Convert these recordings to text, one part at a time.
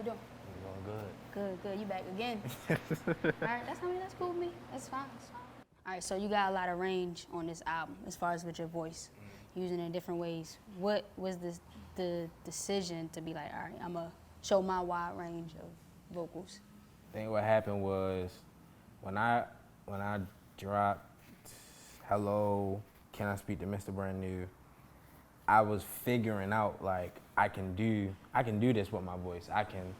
doing? I'm doing Good, good. You back again? All right, that's cool with me. That's fine. That's fine. All right, so you got a lot of range on this album as far as with your voice, using it in different ways. What was the decision to be like, all right, I'm gonna show my wide range of vocals? I think what happened was when I dropped Hello, Can I Speak to MrBrandNew, I was figuring out like I can do this with my voice. I can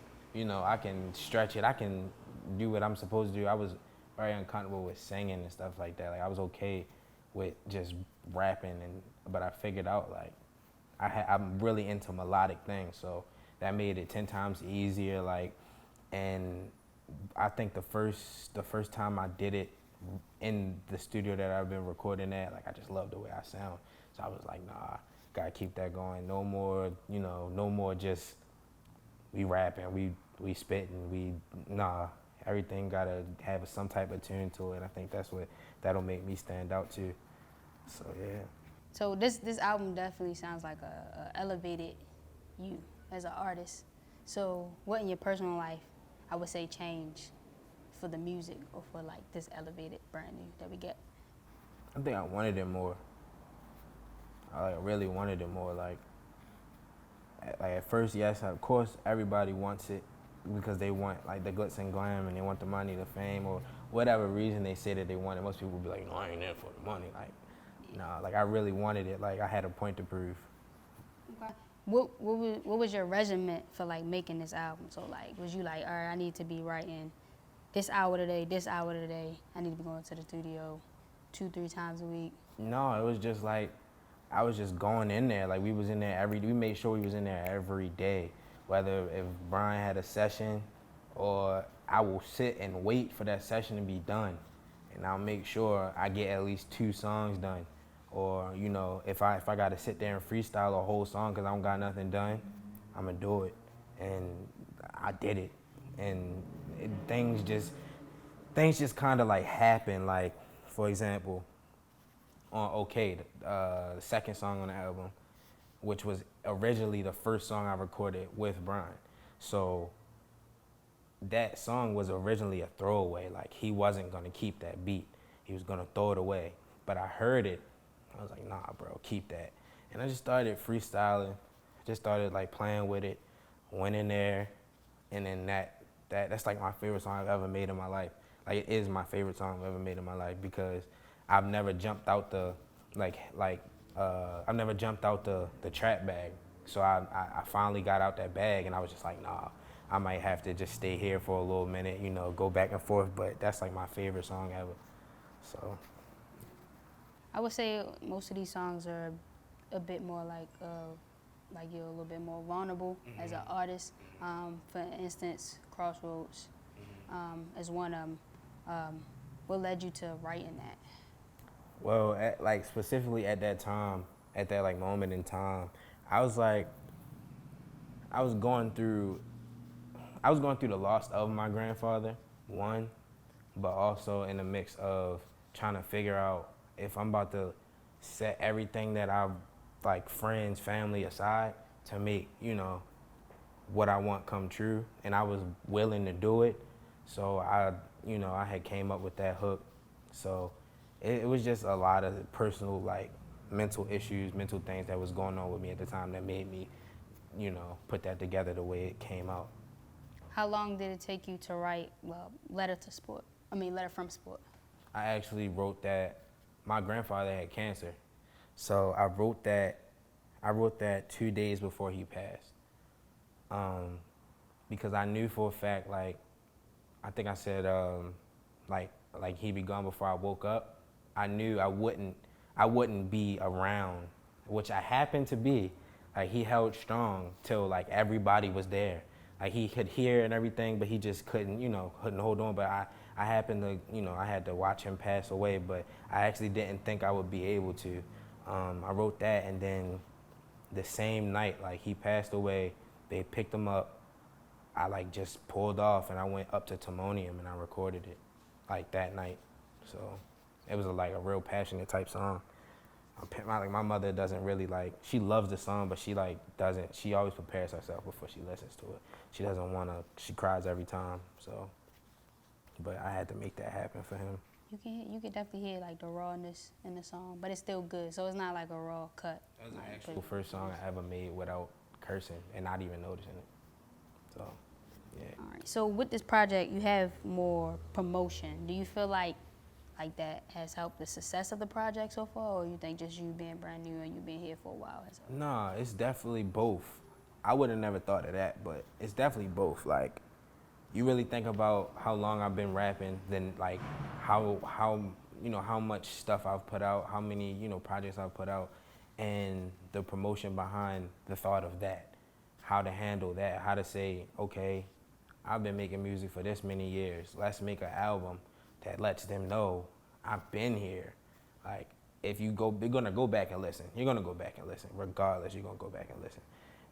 stretch it. I can do what I'm supposed to do. I was very uncomfortable with singing and stuff like that. Like I was okay with just rapping but I figured out like I'm really into melodic things, so that made it 10 times easier. Like, and I think the first time I did it in the studio that I've been recording at, like I just love the way I sound. So I was like, nah, gotta keep that going. No more, no more just we rapping, we spitting, everything gotta have some type of tune to it. I think that'll make me stand out too. So yeah. So this album definitely sounds like a elevated you as an artist. So what in your personal life I would say change for the music or for like this elevated brand new that we get? I think I wanted it more. I really wanted it more. Like at first, yes, of course, everybody wants it because they want like the glitz and glam and they want the money, the fame, or whatever reason they say that they want it. Most people will be like, no, I ain't in for the money. Like, nah, like I really wanted it. Like I had a point to prove. Okay. What was your regimen for like making this album? So like, was you like, all right, I need to be writing this hour today, this hour today. I need to be going to the studio 2-3 times a week. No, it was just like I was just going in there. Like we was in there we made sure we was in there every day. Whether if Brian had a session or I will sit and wait for that session to be done. And I'll make sure I get at least 2 songs done. Or, if I gotta sit there and freestyle a whole song because I don't got nothing done, I'm gonna do it. And I did it. And things just kind of like happen. Like, for example, on OK, the second song on the album, which was originally the first song I recorded with Brian. So that song was originally a throwaway. Like he wasn't gonna keep that beat. He was gonna throw it away. But I heard it. I was like, nah, bro, keep that. And I just started freestyling. Just started like playing with it. Went in there, and then that's like my favorite song I've ever made in my life. Like it is my favorite song I've ever made in my life because I've never jumped out the I've never jumped out the trap bag. So I finally got out that bag, and I was just like, nah, I might have to just stay here for a little minute, go back and forth. But that's like my favorite song ever. So I would say most of these songs are a bit more like you're a little bit more vulnerable as an artist. For instance, Crossroads is one of them. What led you to writing that? Well, specifically at that time, at that like moment in time, I was going through the loss of my grandfather, one, but also in the mix of trying to figure out if I'm about to set everything that I've like friends, family aside to make, what I want come true. And I was willing to do it. So I had came up with that hook. So it was just a lot of personal, like mental issues, mental things that was going on with me at the time that made me, put that together the way it came out. How long did it take you to write, Letter from Sport? I actually wrote that. My grandfather had cancer, so I wrote that 2 days before he passed, because I knew for a fact, like, I think I said, like he'd be gone before I woke up. I knew I wouldn't be around, which I happened to be. Like he held strong till like everybody was there. Like he could hear and everything, but he just couldn't hold on. But I happened to, I had to watch him pass away, but I actually didn't think I would be able to. I wrote that, and then the same night, like he passed away, they picked him up. I like just pulled off, and I went up to Timonium and I recorded it, like that night. So it was like a real passionate type song. My mother doesn't really like, she loves the song, but she like doesn't, she always prepares herself before she listens to it. She doesn't want to, she cries every time, so. But I had to make that happen for him. You can definitely hear like the rawness in the song, but it's still good. So it's not like a raw cut. That was the actual first song I ever made without cursing and not even noticing it. So, yeah. All right. So with this project, you have more promotion. Do you feel like that has helped the success of the project so far, or you think just you being brand new and you being here for a while has helped? Nah, it's definitely both. I would have never thought of that, but it's definitely both. Like, you really think about how long I've been rapping, then like how how much stuff I've put out, how many projects I've put out, and the promotion behind the thought of that, how to handle that, how to say, okay, I've been making music for this many years. Let's make an album that lets them know I've been here. Like, if you go, you're gonna go back and listen. You're gonna go back and listen, regardless. You're gonna go back and listen,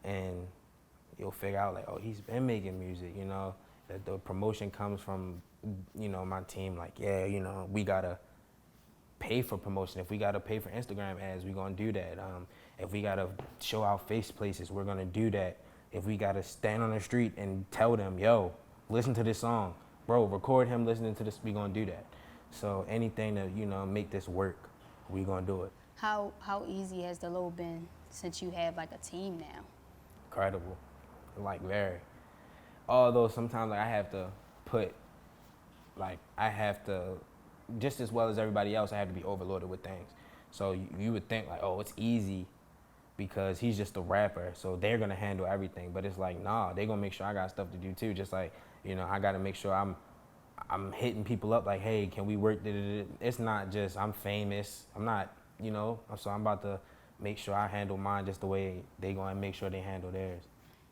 and you'll figure out like, oh, he's been making music. That the promotion comes from, my team. Like, yeah, we gotta pay for promotion. If we gotta pay for Instagram ads, we're gonna do that. If we gotta show our face places, we're gonna do that. If we gotta stand on the street and tell them, yo, listen to this song, bro, record him listening to this, we gonna do that. So anything to, make this work, we gonna do it. How easy has the load been since you have like a team now? Incredible, like very. Although sometimes like, I have to, just as well as everybody else, I have to be overloaded with things. So you would think like, oh, it's easy because he's just a rapper, so they're gonna handle everything. But it's like, nah, they're gonna make sure I got stuff to do too. Just like, I gotta make sure I'm hitting people up like, hey, can we work? It's not just I'm famous. I'm not, so I'm about to make sure I handle mine just the way they gonna make sure they handle theirs.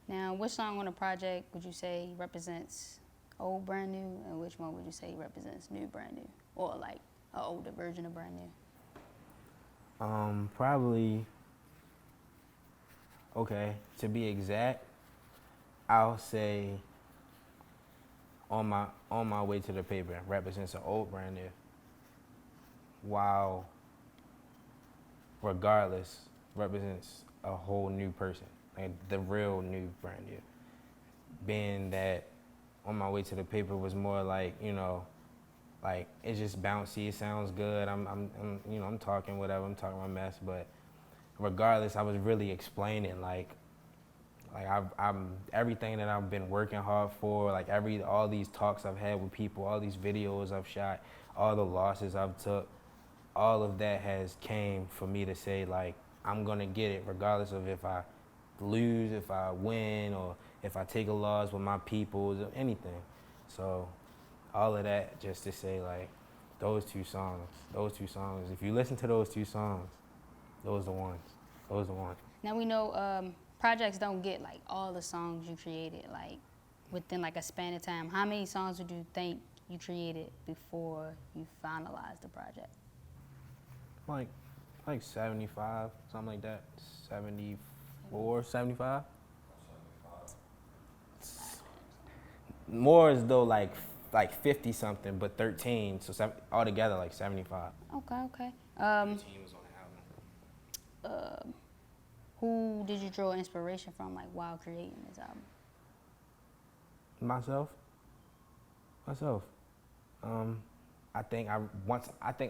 Now, which song on the project would you say represents old Brand New, and which one would you say represents new Brand New, or like an older version of Brand New? Probably. Okay, to be exact, I'll say on my way to the paper represents an old Brand New, while regardless represents a whole new person, like the real new Brand New. Being that on my way to the paper was more like, like it's just bouncy, it sounds good. I'm talking whatever, I'm talking my mess, but regardless, I was really explaining like I'm everything that I've been working hard for, like all these talks I've had with people, all these videos I've shot, all the losses I've took, all of that has came for me to say like I'm gonna get it regardless of if I lose, if I win, or if I take a loss with my peoples or anything. So all of that just to say like those two songs, if you listen to those two songs, those are the ones. Now we know projects don't get like all the songs you created like within like a span of time. How many songs would you think you created before you finalized the project? Like 75, something like that. 74, 75. More as though like 50 something, but 13, so altogether like 75. Okay. 13 was on the album. Who did you draw inspiration from, like while creating this album? Myself. I think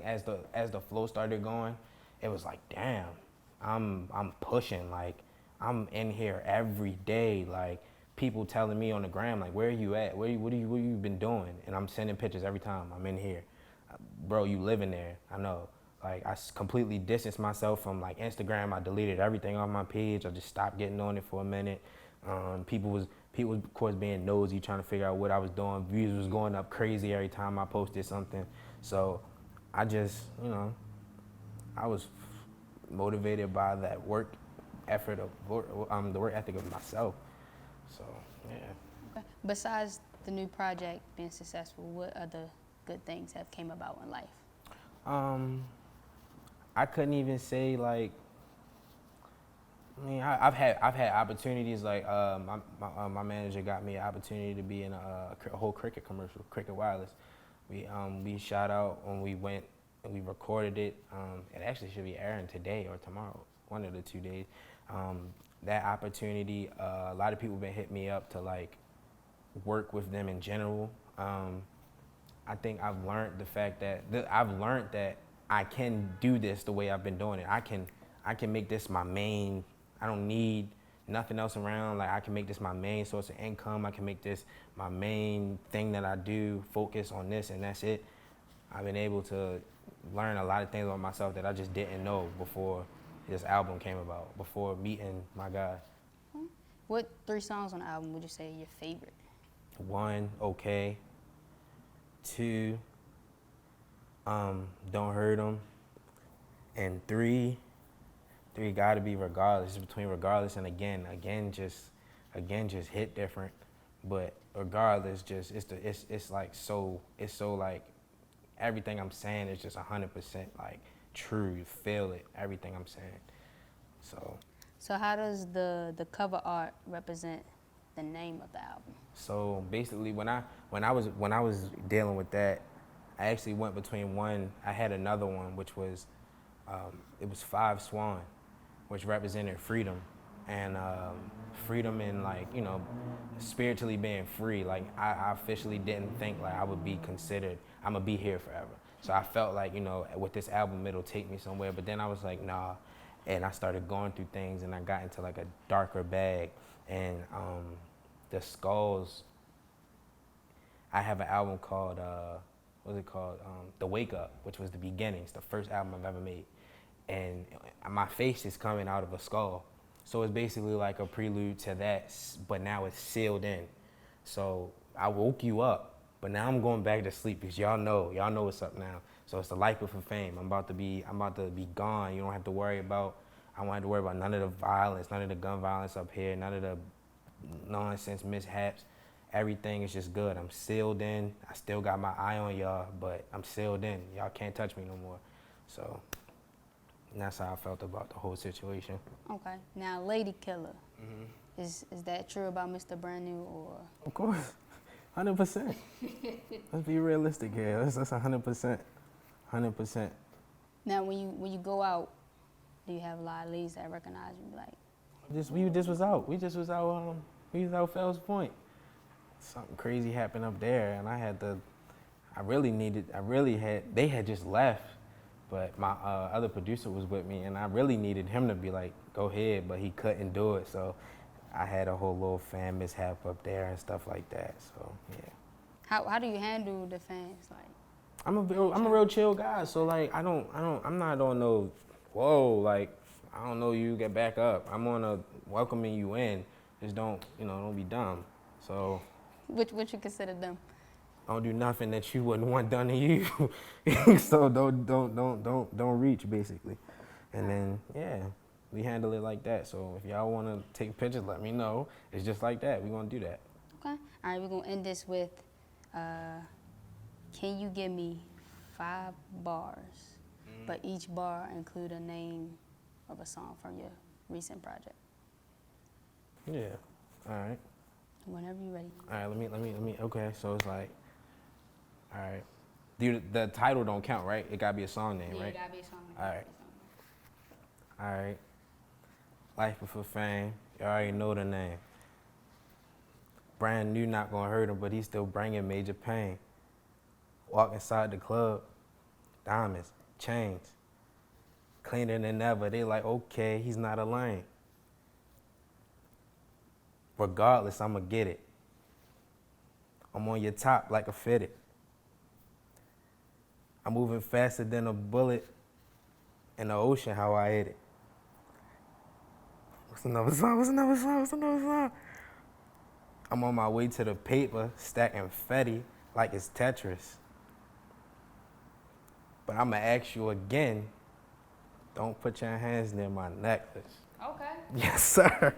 as the flow started going, it was like, damn, I'm pushing, like I'm in here every day, like people telling me on the gram, like, where are you at? What have you been doing? And I'm sending pictures every time I'm in here. Bro, you living there? I know. Like I completely distanced myself from like Instagram. I deleted everything on my page. I just stopped getting on it for a minute. People was of course being nosy, trying to figure out what I was doing. Views was going up crazy every time I posted something. So I just, I was motivated by that work effort of the work ethic of myself. So yeah. Okay. Besides the new project being successful, what other good things have came about in life? I couldn't even say like. I mean, I've had opportunities like my manager got me an opportunity to be in a whole cricket commercial, Cricket Wireless. We shot out when we went and we recorded it. It actually should be airing today or tomorrow, one of the 2 days. That opportunity, a lot of people been hitting me up to like work with them in general. I think I've learned the fact that I can do this the way I've been doing it. I can make this my main. I don't need nothing else around. Like I can make this my main source of income. I can make this my main thing that I do. Focus on this, and that's it. I've been able to learn a lot of things about myself that I just didn't know before this album came about. Before meeting my guy. What 3 songs on the album would you say are your favorite? 1, okay. 2, don't hurt 'em. And 3 gotta be regardless. It's between regardless and again just hit different. But regardless, just it's so like everything I'm saying is just 100% like true. You feel it, everything I'm saying. So how does the cover art represent the name of the album? So basically, when I was dealing with that, I actually went between one. I had another one, which was it was 5 Swan, which represented freedom, and freedom and like spiritually being free. Like I officially didn't think like I would be considered. I'm gonna be here forever. So I felt like with this album it'll take me somewhere. But then I was like nah, and I started going through things, and I got into like a darker bag, and the skulls. I have an album called what's it called? The Wake Up, which was the beginnings, the first album I've ever made, and my face is coming out of a skull, so it's basically like a prelude to that, but now it's sealed in. So I woke you up, but now I'm going back to sleep because y'all know what's up now. So it's the life before fame. I'm about to be gone. You don't have to worry about. I don't have to worry about none of the violence, none of the gun violence up here, none of the nonsense mishaps. Everything is just good. I'm sealed in. I still got my eye on y'all, but I'm sealed in. Y'all can't touch me no more. So that's how I felt about the whole situation. Okay. Now, Lady Killer. Mm-hmm. Is that true about MrBrandNew or? Of course, 100%. Let's be realistic here. That's 100%, 100%. Now, when you go out, do you have a lot of ladies that recognize you? Like, we just was out Fells Point. Something crazy happened up there, and they had just left, but my other producer was with me, and I really needed him to be like, go ahead, but he couldn't do it, so I had a whole little fan mishap up there and stuff like that, so yeah. How do you handle the fans? Like, I'm a real chill guy, so like I'm not on no, whoa, like, I don't know you, get back up. I'm on a welcoming you in, just don't be dumb, so. What you consider them? Don't do nothing that you wouldn't want done to you. So don't reach basically. And then yeah, we handle it like that. So if y'all wanna take pictures, let me know. It's just like that. We gonna do that. Okay. All right, we're gonna end this with can you give me 5 bars, but each bar include a name of a song from your recent project? Yeah. All right. Whenever you're ready. All right, let me. Okay, so it's like, all right. The title don't count, right? It gotta be a song name, right? Yeah, it gotta be a song name. All right. All right. Life Before Fame. You already know the name. Brand new, not gonna hurt him, but he's still bringing major pain. Walk inside the club, diamonds, chains, cleaner than ever. They like, okay, he's not a lame. Regardless, I'ma get it. I'm on your top like a fitted. I'm moving faster than a bullet in the ocean, how I hit it. What's another song? I'm on my way to the paper, stacking Fetty like it's Tetris. But I'ma ask you again, don't put your hands near my necklace. Okay. Yes, sir.